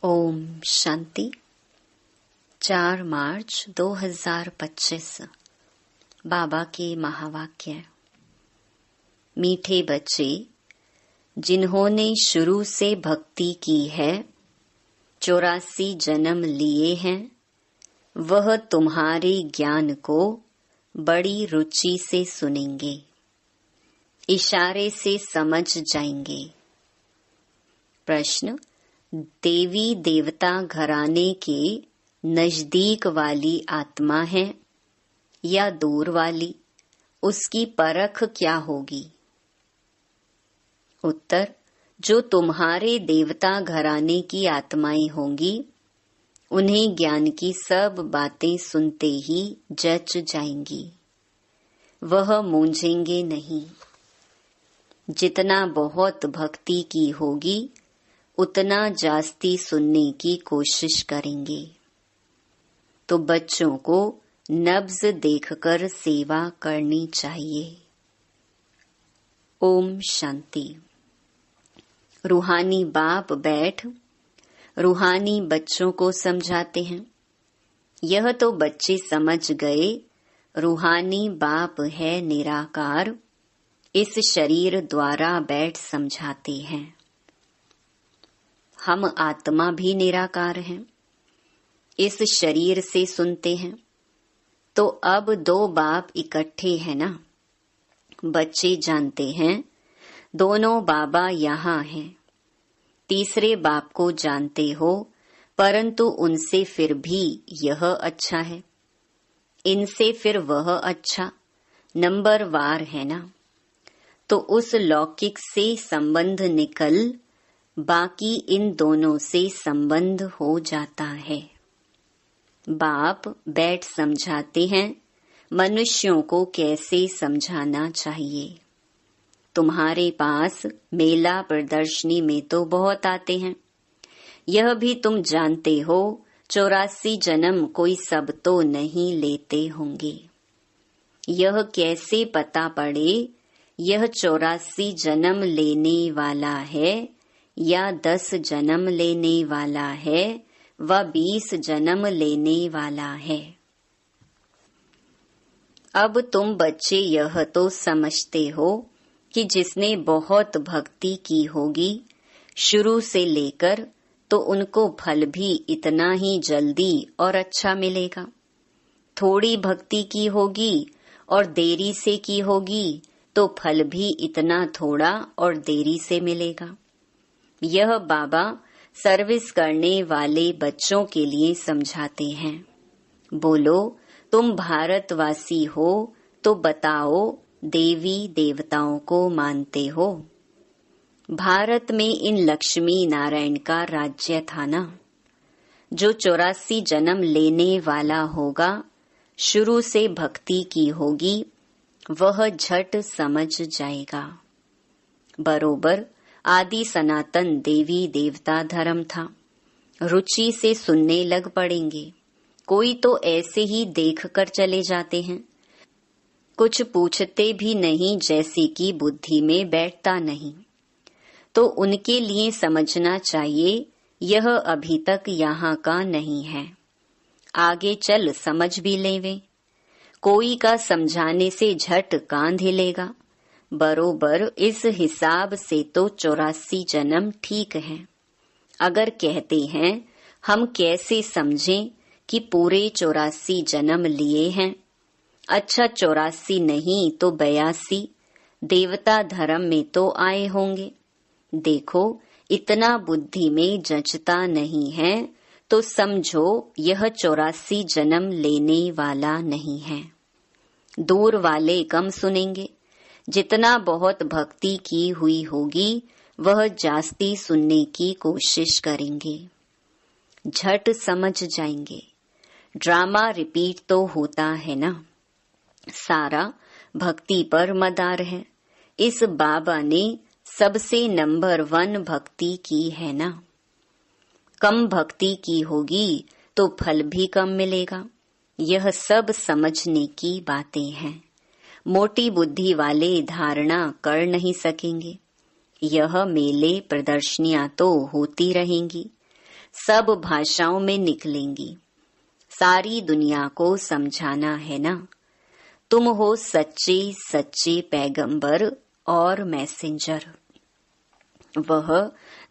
ओम शांति। 4 मार्च 2025। बाबा के महावाक्य। मीठे बच्चे, जिन्होंने शुरू से भक्ति की है, 84 जन्म लिए हैं, वह तुम्हारे ज्ञान को बड़ी रुचि से सुनेंगे, इशारे से समझ जाएंगे। प्रश्न: देवी देवता घराने के नजदीक वाली आत्मा है या दूर वाली, उसकी परख क्या होगी? उत्तर: जो तुम्हारे देवता घराने की आत्माएं होंगी, उन्हें ज्ञान की सब बातें सुनते ही जच जाएंगी, वह मूंझेंगे नहीं। जितना बहुत भक्ति की होगी, उतना जास्ती सुनने की कोशिश करेंगे। तो बच्चों को नब्ज देखकर सेवा करनी चाहिए। ओम शांति। रूहानी बाप बैठ रूहानी बच्चों को समझाते हैं। यह तो बच्चे समझ गए, रूहानी बाप है निराकार, इस शरीर द्वारा बैठ समझाते हैं। हम आत्मा भी निराकार हैं, इस शरीर से सुनते हैं। तो अब 2 बाप इकट्ठे हैं ना। बच्चे जानते हैं दोनों बाबा यहाँ हैं। तीसरे बाप को जानते हो, परंतु उनसे फिर भी यह अच्छा है, इनसे फिर वह अच्छा, नंबरवार है ना। तो उस लौकिक से संबंध निकल बाकी इन दोनों से संबंध हो जाता है। बाप बैठ समझाते हैं मनुष्यों को कैसे समझाना चाहिए। तुम्हारे पास मेला प्रदर्शनी में तो बहुत आते हैं, यह भी तुम जानते हो, 84 जन्म कोई सब तो नहीं लेते होंगे। यह कैसे पता पड़े यह 84 जन्म लेने वाला है या 10 जन्म लेने वाला है व 20 जन्म लेने वाला है? अब तुम बच्चे यह तो समझते हो कि जिसने बहुत भक्ति की होगी शुरू से लेकर, तो उनको फल भी इतना ही जल्दी और अच्छा मिलेगा। थोड़ी भक्ति की होगी और देरी से की होगी, तो फल भी इतना थोड़ा और देरी से मिलेगा। यह बाबा सर्विस करने वाले बच्चों के लिए समझाते हैं। बोलो, तुम भारतवासी हो तो बताओ, देवी देवताओं को मानते हो? भारत में इन लक्ष्मी नारायण का राज्य था ना। जो 84 जन्म लेने वाला होगा, शुरू से भक्ति की होगी, वह झट समझ जाएगा। बरोबर आदि सनातन देवी देवता धर्म था। रुचि से सुनने लग पड़ेंगे। कोई तो ऐसे ही देख कर चले जाते हैं, कुछ पूछते भी नहीं, जैसे कि बुद्धि में बैठता नहीं। तो उनके लिए समझना चाहिए यह अभी तक यहाँ का नहीं है, आगे चल समझ भी लेवे। कोई का समझाने से झट कान हिलेगा। बरोबर इस हिसाब से तो 84 जन्म ठीक है। अगर कहते हैं हम कैसे समझें कि पूरे 84 जन्म लिए हैं? अच्छा, 84 नहीं तो 82 देवता धर्म में तो आए होंगे। देखो, इतना बुद्धि में जचता नहीं है, तो समझो यह 84 जन्म लेने वाला नहीं है। दूर वाले कम सुनेंगे। जितना बहुत भक्ति की हुई होगी, वह जास्ती सुनने की कोशिश करेंगे, झट समझ जाएंगे। ड्रामा रिपीट तो होता है ना। सारा भक्ति पर मदार है। इस बाबा ने सबसे नंबर 1 भक्ति की है ना। कम भक्ति की होगी तो फल भी कम मिलेगा। यह सब समझने की बातें हैं। मोटी बुद्धि वाले धारणा कर नहीं सकेंगे। यह मेले प्रदर्शनियां तो होती रहेंगी, सब भाषाओं में निकलेंगी। सारी दुनिया को समझाना है ना। तुम हो सच्चे सच्चे पैगंबर और मैसेंजर। वह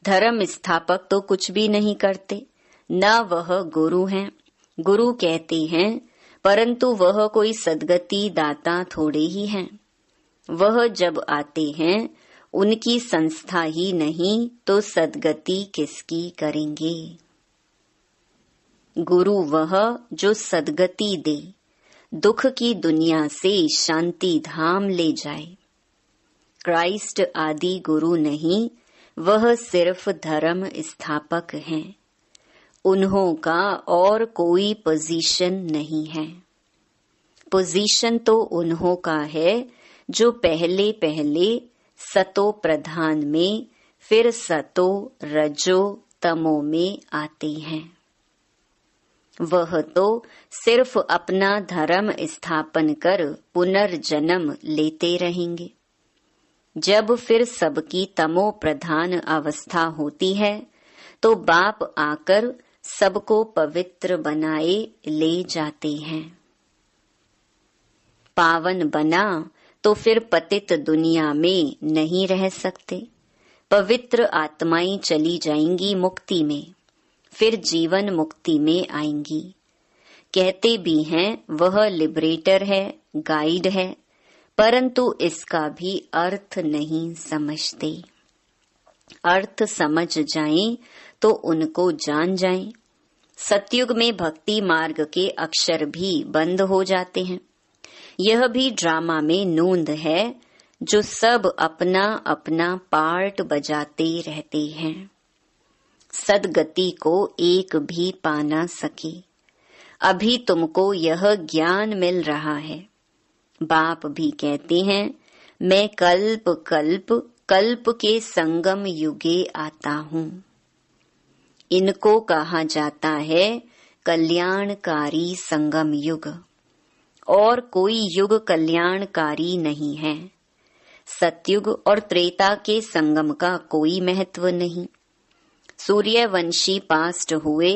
धर्म स्थापक तो कुछ भी नहीं करते, न वह गुरु हैं। गुरु कहते हैं, परंतु वह कोई सद्गति दाता थोड़े ही हैं। वह जब आते हैं, उनकी संस्था ही नहीं तो सद्गति किसकी करेंगे। गुरु वह जो सद्गति दे, दुख की दुनिया से शांति धाम ले जाए। क्राइस्ट आदि गुरु नहीं, वह सिर्फ धर्म स्थापक हैं। उन्हों का और कोई पोजीशन नहीं है। पोजीशन तो उन्हों का है जो पहले पहले सतो प्रधान में, फिर सतो रजो तमो में आते हैं। वह तो सिर्फ अपना धर्म स्थापन कर पुनर्जन्म लेते रहेंगे। जब फिर सबकी तमो प्रधान अवस्था होती है, तो बाप आकर सबको पवित्र बनाए ले जाते हैं। पावन बना तो फिर पतित दुनिया में नहीं रह सकते। पवित्र आत्माएं चली जाएंगी मुक्ति में, फिर जीवन मुक्ति में आएंगी। कहते भी हैं वह लिबरेटर है, गाइड है, परंतु इसका भी अर्थ नहीं समझते। अर्थ समझ जाएं तो उनको जान जाएं। सतयुग में भक्ति मार्ग के अक्षर भी बंद हो जाते हैं। यह भी ड्रामा में नोंद है, जो सब अपना अपना पार्ट बजाते रहते हैं। सदगति को एक भी पा ना सके। अभी तुमको यह ज्ञान मिल रहा है। बाप भी कहते हैं, मैं कल्प कल्प कल्प के संगम युगे आता हूँ। इनको कहा जाता है कल्याणकारी संगम युग, और कोई युग कल्याणकारी नहीं है। सतयुग और त्रेता के संगम का कोई महत्व नहीं। सूर्यवंशी पास्ट हुए,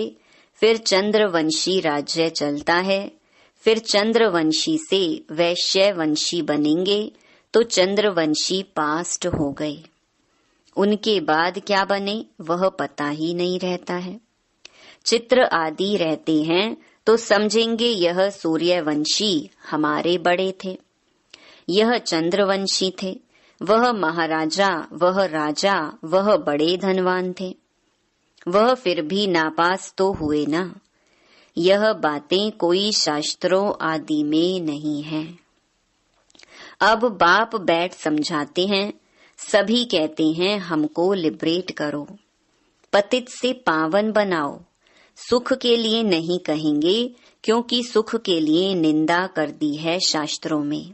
फिर चंद्रवंशी राज्य चलता है, फिर चंद्रवंशी से वैश्यवंशी बनेंगे, तो चंद्रवंशी पास्ट हो गए। उनके बाद क्या बने वह पता ही नहीं रहता है। चित्र आदि रहते हैं तो समझेंगे यह सूर्यवंशी हमारे बड़े थे, यह चंद्रवंशी थे, वह महाराजा, वह राजा, वह बड़े धनवान थे। वह फिर भी नापास तो हुए ना। यह बातें कोई शास्त्रों आदि में नहीं है। अब बाप बैठ समझाते हैं। सभी कहते हैं हमको लिबरेट करो, पतित से पावन बनाओ। सुख के लिए नहीं कहेंगे, क्योंकि सुख के लिए निंदा कर दी है शास्त्रों में।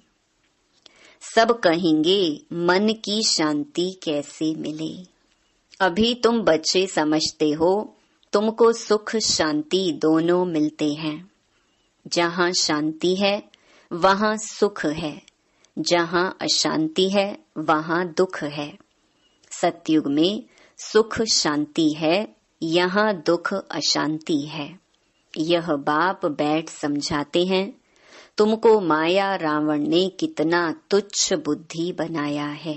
सब कहेंगे मन की शांति कैसे मिले। अभी तुम बच्चे समझते हो, तुमको सुख शांति दोनों मिलते हैं। जहाँ शांति है वहाँ सुख है, जहाँ अशांति है वहाँ दुख है। सतयुग में सुख शांति है, यहाँ दुख अशांति है। यह बाप बैठ समझाते हैं। तुमको माया रावण ने कितना तुच्छ बुद्धि बनाया है।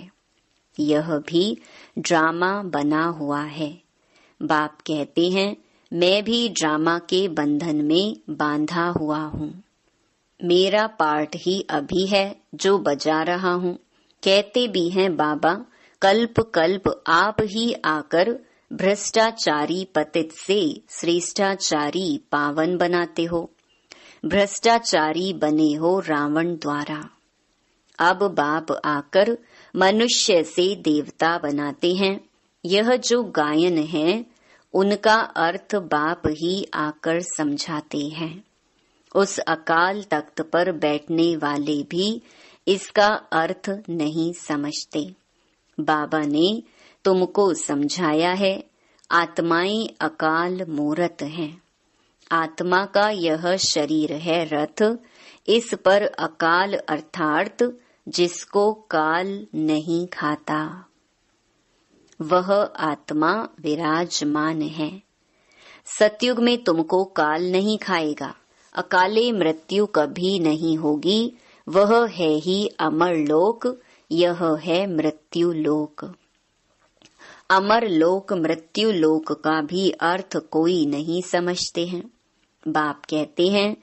यह भी ड्रामा बना हुआ है। बाप कहते हैं, मैं भी ड्रामा के बंधन में बांधा हुआ हूँ। मेरा पार्ट ही अभी है जो बजा रहा हूँ। कहते भी हैं बाबा, कल्प कल्प आप ही आकर भ्रष्टाचारी पतित से श्रेष्ठाचारी पावन बनाते हो। भ्रष्टाचारी बने हो रावण द्वारा। अब बाप आकर मनुष्य से देवता बनाते हैं। यह जो गायन है उनका अर्थ बाप ही आकर समझाते हैं। उस अकाल तख्त पर बैठने वाले भी इसका अर्थ नहीं समझते। बाबा ने तुमको समझाया है, आत्माएं अकाल मूरत हैं। आत्मा का यह शरीर है रथ, इस पर अकाल अर्थात जिसको काल नहीं खाता, वह आत्मा विराजमान है। सतयुग में तुमको काल नहीं खाएगा, अकाले मृत्यु कभी नहीं होगी। वह है ही अमर लोक, यह है मृत्यु लोक। अमर लोक मृत्यु लोक का भी अर्थ कोई नहीं समझते हैं। बाप कहते हैं,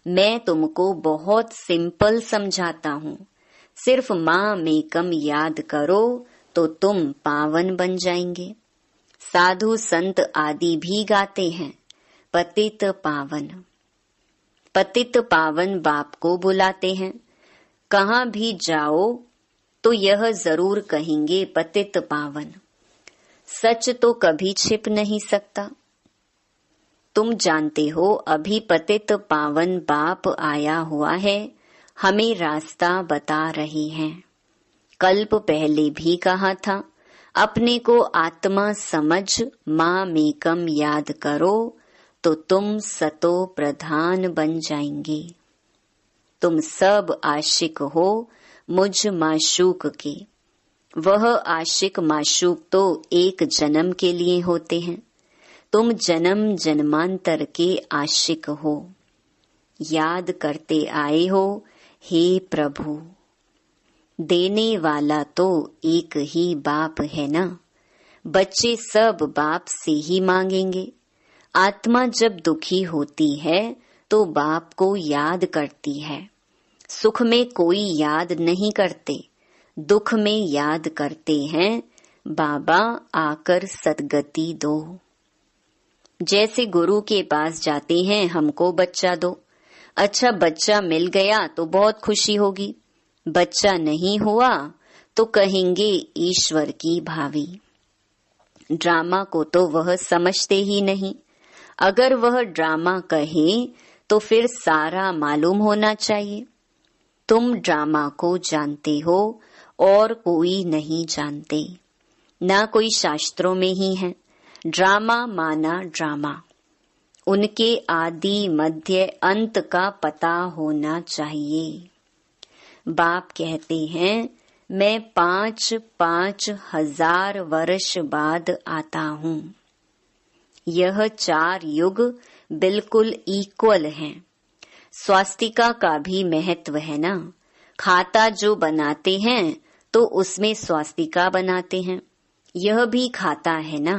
मैं तुमको बहुत सिंपल समझाता हूँ, सिर्फ माँ मेकम याद करो तो तुम पावन बन जाएंगे। साधु संत आदि भी गाते हैं पतित पावन। पतित पावन बाप को बुलाते हैं। कहाँ भी जाओ तो यह जरूर कहेंगे पतित पावन। सच तो कभी छिप नहीं सकता। तुम जानते हो अभी पतित पावन बाप आया हुआ है, हमें रास्ता बता रहे हैं। कल्प पहले भी कहा था, अपने को आत्मा समझ माँ मेकम याद करो तो तुम सतो प्रधान बन जाएंगे। तुम सब आशिक हो मुझ माशूक के। वह आशिक माशूक तो एक जन्म के लिए होते हैं, तुम जन्म जन्मांतर के आशिक हो। याद करते आए हो, हे प्रभु देने वाला तो एक ही बाप है ना। बच्चे सब बाप से ही मांगेंगे। आत्मा जब दुखी होती है तो बाप को याद करती है। सुख में कोई याद नहीं करते, दुख में याद करते हैं, बाबा आकर सद्गति दो। जैसे गुरु के पास जाते हैं, हमको बच्चा दो। अच्छा बच्चा मिल गया तो बहुत खुशी होगी, बच्चा नहीं हुआ तो कहेंगे ईश्वर की भावी। ड्रामा को तो वह समझते ही नहीं। अगर वह ड्रामा कहे तो फिर सारा मालूम होना चाहिए। तुम ड्रामा को जानते हो और कोई नहीं जानते, ना कोई शास्त्रों में ही है। ड्रामा माना ड्रामा, उनके आदि मध्य अंत का पता होना चाहिए। बाप कहते हैं, मैं 5-5 हजार वर्ष बाद आता हूँ। यह 4 युग बिल्कुल इक्वल हैं। स्वास्तिका का भी महत्व है ना। खाता जो बनाते हैं तो उसमें स्वास्तिका बनाते हैं, यह भी खाता है ना।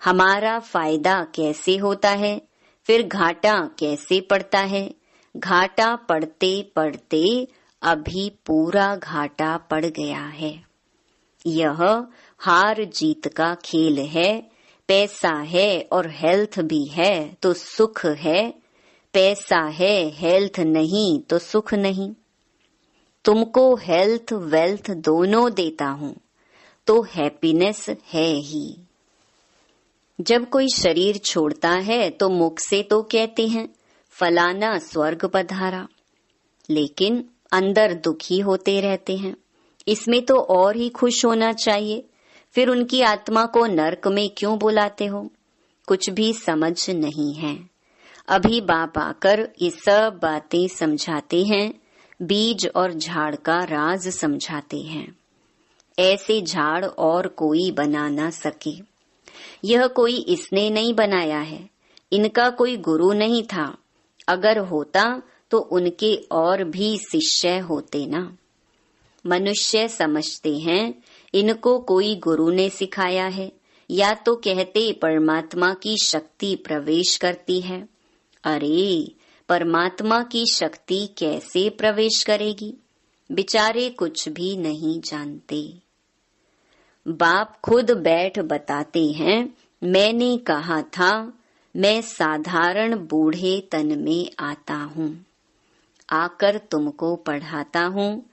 हमारा फायदा कैसे होता है, फिर घाटा कैसे पड़ता है। घाटा पड़ते पड़ते अभी पूरा घाटा पड़ गया है। यह हार जीत का खेल है। पैसा है और हेल्थ भी है तो सुख है, पैसा है हेल्थ नहीं तो सुख नहीं। तुमको हेल्थ वेल्थ दोनों देता हूँ तो हैप्पीनेस है ही। जब कोई शरीर छोड़ता है तो मुख से तो कहते हैं फलाना स्वर्ग पधारा, लेकिन अंदर दुखी होते रहते हैं। इसमें तो और ही खुश होना चाहिए। फिर उनकी आत्मा को नरक में क्यों बुलाते हो? कुछ भी समझ नहीं है। अभी बाप आकर ये सब बातें समझाते हैं, बीज और झाड़ का राज समझाते हैं। ऐसे झाड़ और कोई बना ना सके। यह कोई इसने नहीं बनाया है, इनका कोई गुरु नहीं था। अगर होता तो उनके और भी शिष्य होते ना। मनुष्य समझते हैं इनको कोई गुरु ने सिखाया है, या तो कहते परमात्मा की शक्ति प्रवेश करती है। अरे परमात्मा की शक्ति कैसे प्रवेश करेगी? बेचारे कुछ भी नहीं जानते। बाप खुद बैठ बताते हैं, मैंने कहा था मैं साधारण बूढ़े तन में आता हूँ, आकर तुमको पढ़ाता हूँ।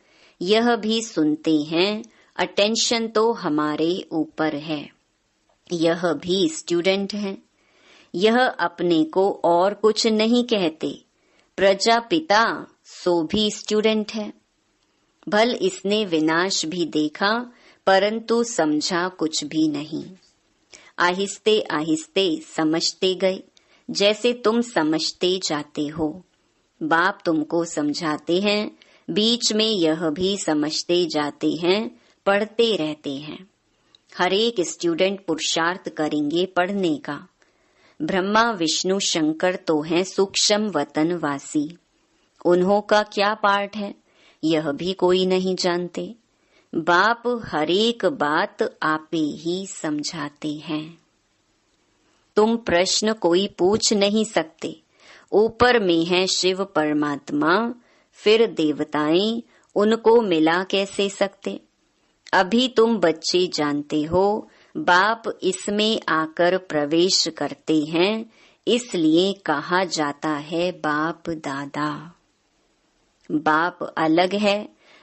यह भी सुनते हैं, अटेंशन तो हमारे ऊपर है। यह भी स्टूडेंट है। यह अपने को और कुछ नहीं कहते। प्रजापिता सो भी स्टूडेंट है। भल इसने विनाश भी देखा परंतु समझा कुछ भी नहीं। आहिस्ते आहिस्ते समझते गए, जैसे तुम समझते जाते हो। बाप तुमको समझाते हैं, बीच में यह भी समझते जाते हैं, पढ़ते रहते हैं। हर एक स्टूडेंट पुरुषार्थ करेंगे पढ़ने का। ब्रह्मा विष्णु शंकर तो हैं सूक्ष्म वतन वासी, उन्हों का क्या पार्ट है यह भी कोई नहीं जानते। बाप हरेक बात आपे ही समझाते हैं। तुम प्रश्न कोई पूछ नहीं सकते। ऊपर में है शिव परमात्मा, फिर देवताएं, उनको मिला कैसे सकते। अभी तुम बच्चे जानते हो बाप इसमें आकर प्रवेश करते हैं, इसलिए कहा जाता है बाप दादा। बाप अलग है,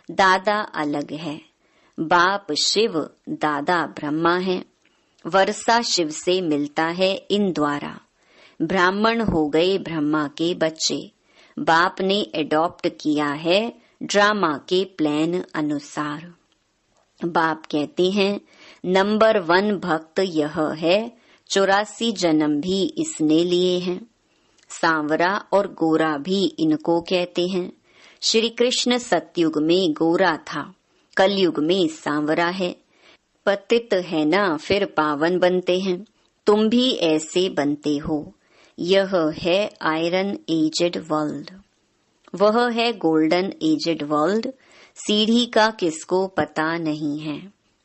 दादा अलग है। बाप शिव, दादा ब्रह्मा है। वर्षा शिव से मिलता है इन द्वारा। ब्राह्मण हो गए ब्रह्मा के बच्चे। बाप ने एडॉप्ट किया है ड्रामा के प्लान अनुसार। बाप कहते हैं नंबर 1 भक्त यह है, 84 जन्म भी इसने लिए हैं। सांवरा और गोरा भी इनको कहते हैं। श्री कृष्ण सतयुग में गोरा था, कलयुग में सांवरा है। पतित है ना, फिर पावन बनते हैं। तुम भी ऐसे बनते हो। यह है आयरन एजेड वर्ल्ड, वह है गोल्डन एजेड वर्ल्ड। सीढ़ी का किसको पता नहीं है।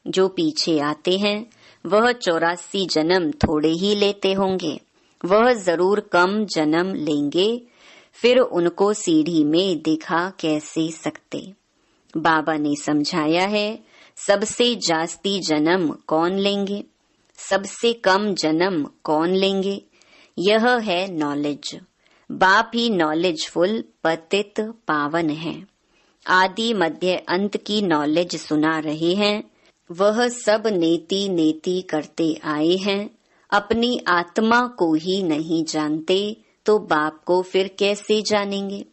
जो पीछे आते हैं वह 84 जन्म थोड़े ही लेते होंगे, वह जरूर कम जन्म लेंगे, फिर उनको सीढ़ी में दिखा कैसे सकते। बाबा ने समझाया है सबसे जास्ती जन्म कौन लेंगे, सबसे कम जन्म कौन लेंगे। यह है नॉलेज। बाप ही नॉलेजफुल पतित पावन है। आदि मध्य अंत की नॉलेज सुना रहे हैं। वह सब नेति नेति करते आए हैं। अपनी आत्मा को ही नहीं जानते तो बाप को फिर कैसे जानेंगे।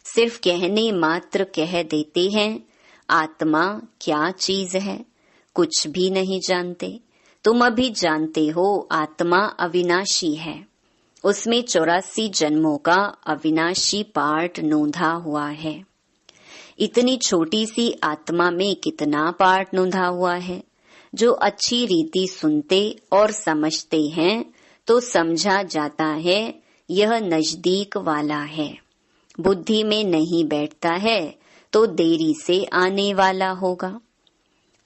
सिर्फ कहने मात्र कह देते हैं। आत्मा क्या चीज है, कुछ भी नहीं जानते। तुम अभी जानते हो आत्मा अविनाशी है, उसमें 84 जन्मों का अविनाशी पार्ट नोंधा हुआ है। इतनी छोटी सी आत्मा में कितना पार्ट नोंधा हुआ है। जो अच्छी रीति सुनते और समझते हैं तो समझा जाता है यह नजदीक वाला है। बुद्धि में नहीं बैठता है तो देरी से आने वाला होगा।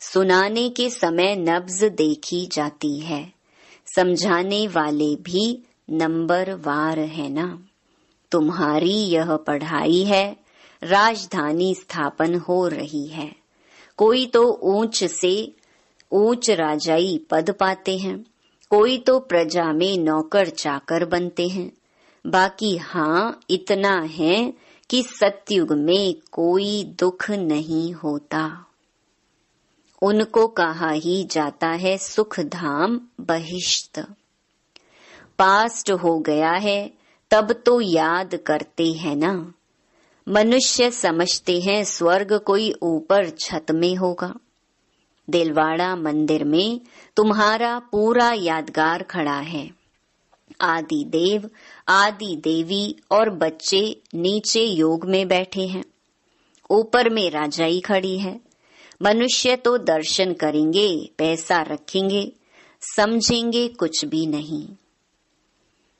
सुनाने के समय नब्ज देखी जाती है, समझाने वाले भी नंबर वार है ना। तुम्हारी यह पढ़ाई है, राजधानी स्थापन हो रही है। कोई तो ऊंच से ऊंच राजाई पद पाते हैं, कोई तो प्रजा में नौकर चाकर बनते हैं। बाकी हाँ इतना है कि सतयुग में कोई दुख नहीं होता। उनको कहा ही जाता है सुख धाम बहिष्ठ। पास्ट हो गया है तब तो याद करते हैं ना। मनुष्य समझते हैं स्वर्ग कोई ऊपर छत में होगा। दिलवाड़ा मंदिर में तुम्हारा पूरा यादगार खड़ा है। आदि देव, आदि देवी और बच्चे नीचे योग में बैठे हैं। ऊपर में राजाई खड़ी है। मनुष्य तो दर्शन करेंगे, पैसा रखेंगे, समझेंगे कुछ भी नहीं।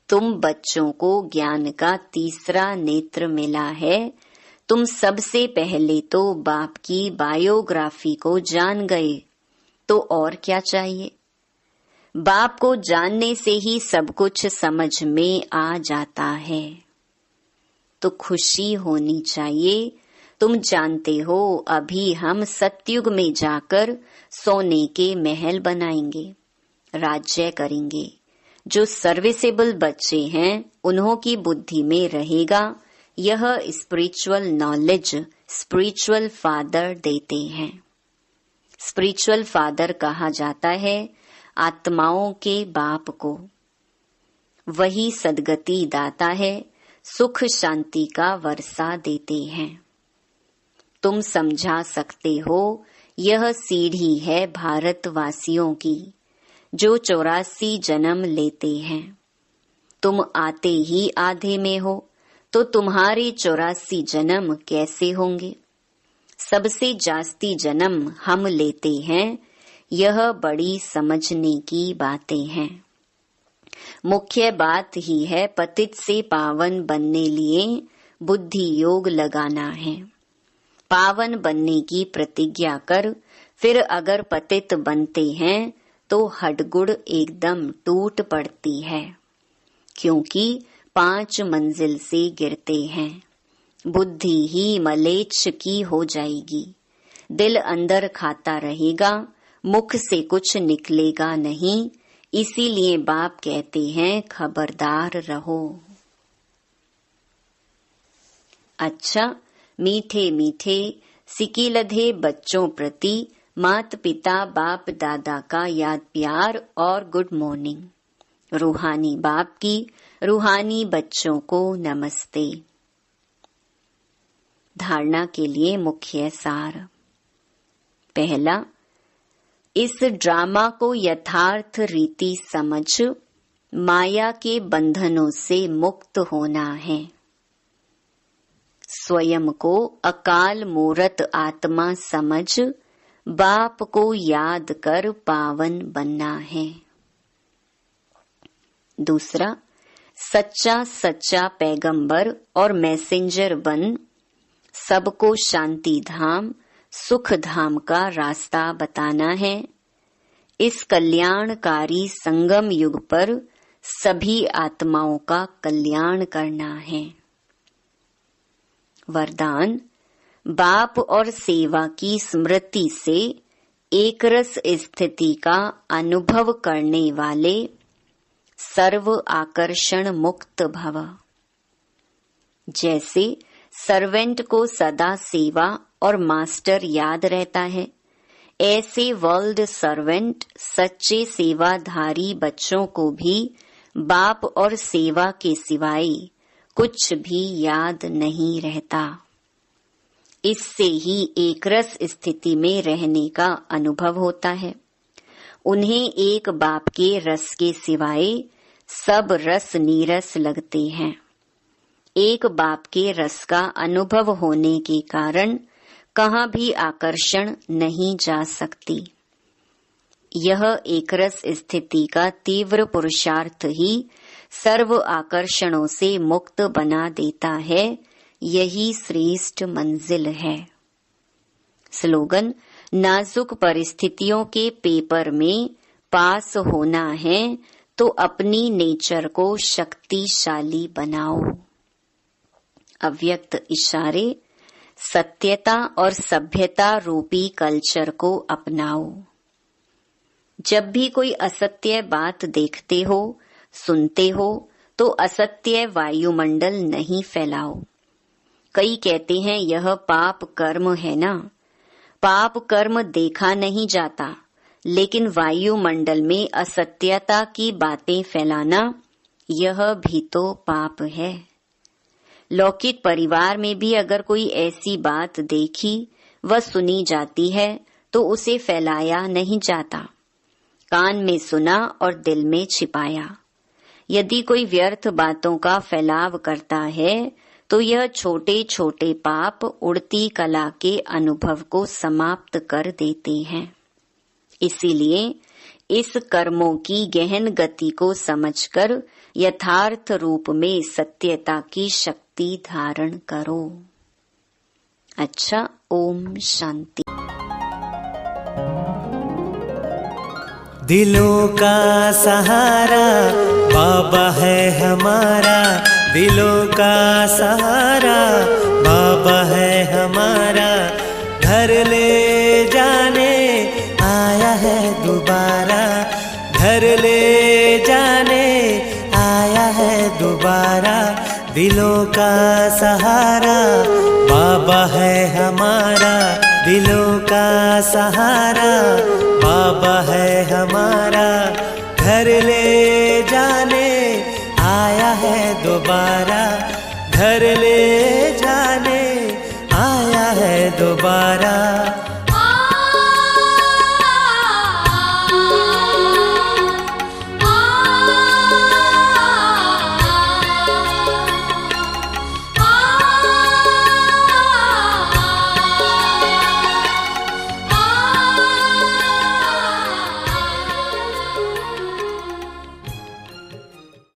तुम बच्चों को ज्ञान का तीसरा नेत्र मिला है। तुम सबसे पहले तो बाप की बायोग्राफी को जान गए, तो और क्या चाहिए। बाप को जानने से ही सब कुछ समझ में आ जाता है, तो खुशी होनी चाहिए। तुम जानते हो अभी हम सतयुग में जाकर सोने के महल बनाएंगे, राज्य करेंगे। जो सर्विसेबल बच्चे हैं उन्हों की बुद्धि में रहेगा। यह स्पिरिचुअल नॉलेज स्पिरिचुअल फादर देते हैं। स्पिरिचुअल फादर कहा जाता है आत्माओं के बाप को। वही सदगति दाता है, सुख शांति का वर्षा देते हैं। तुम समझा सकते हो यह सीढ़ी है भारतवासियों की, जो 84 जन्म लेते हैं। तुम आते ही आधे में हो, तो तुम्हारे 84 जन्म कैसे होंगे। सबसे जास्ती जन्म हम लेते हैं। यह बड़ी समझने की बातें हैं। मुख्य बात ही है पतित से पावन बनने लिए बुद्धि योग लगाना है। पावन बनने की प्रतिज्ञा कर फिर अगर पतित बनते हैं तो हडगुड़ एकदम टूट पड़ती है, क्योंकि 5 मंजिल से गिरते हैं। बुद्धि ही मलेच्छ की हो जाएगी, दिल अंदर खाता रहेगा, मुख से कुछ निकलेगा नहीं। इसीलिए बाप कहते हैं खबरदार रहो। अच्छा, मीठे मीठे सिकीलधे बच्चों प्रति मात पिता बाप दादा का याद प्यार और गुड मॉर्निंग। रूहानी बाप की रूहानी बच्चों को नमस्ते। धारणा के लिए मुख्य सार। पहला, इस ड्रामा को यथार्थ रीति समझ माया के बंधनों से मुक्त होना है। स्वयं को अकाल मूरत आत्मा समझ बाप को याद कर पावन बनना है। दूसरा, सच्चा सच्चा पैगंबर और मैसेंजर बन सबको शांति धाम सुख धाम का रास्ता बताना है। इस कल्याणकारी संगम युग पर सभी आत्माओं का कल्याण करना है। वरदान, बाप और सेवा की स्मृति से एकरस स्थिति का अनुभव करने वाले सर्व आकर्षण मुक्त भव। जैसे सर्वेंट को सदा सेवा और मास्टर याद रहता है, ऐसे वर्ल्ड सर्वेंट सच्चे सेवाधारी बच्चों को भी बाप और सेवा के सिवाय कुछ भी याद नहीं रहता। इससे ही एकरस स्थिति में रहने का अनुभव होता है। उन्हें एक बाप के रस के सिवाय सब रस नीरस लगते हैं। एक बाप के रस का अनुभव होने के कारण कहाँ भी आकर्षण नहीं जा सकती। यह एकरस स्थिति का तीव्र पुरुषार्थ ही सर्व आकर्षणों से मुक्त बना देता है। यही श्रेष्ठ मंजिल है। स्लोगन, नाजुक परिस्थितियों के पेपर में पास होना है तो अपनी नेचर को शक्तिशाली बनाओ। अव्यक्त इशारे, सत्यता और सभ्यता रूपी कल्चर को अपनाओ। जब भी कोई असत्य बात देखते हो सुनते हो तो असत्य वायुमंडल नहीं फैलाओ। कई कहते हैं यह पाप कर्म है ना। पाप कर्म देखा नहीं जाता, लेकिन वायुमंडल में असत्यता की बातें फैलाना यह भी तो पाप है। लौकिक परिवार में भी अगर कोई ऐसी बात देखी व सुनी जाती है तो उसे फैलाया नहीं जाता। कान में सुना और दिल में छिपाया। यदि कोई व्यर्थ बातों का फैलाव करता है तो यह छोटे छोटे पाप उड़ती कला के अनुभव को समाप्त कर देते हैं। इसीलिए इस कर्मों की गहन गति को समझकर यथार्थ रूप में सत्यता की शक्ति धारण करो। अच्छा, ओम शांति। दिलों का सहारा बाबा है हमारा, दिलों का सहारा बाबा है हमारा। घर ले जाने आया है दोबारा, घर ले जाने आया है दोबारा। दिलों का सहारा बाबा है हमारा, दिलों का सहारा बाबा है हमारा। घर ले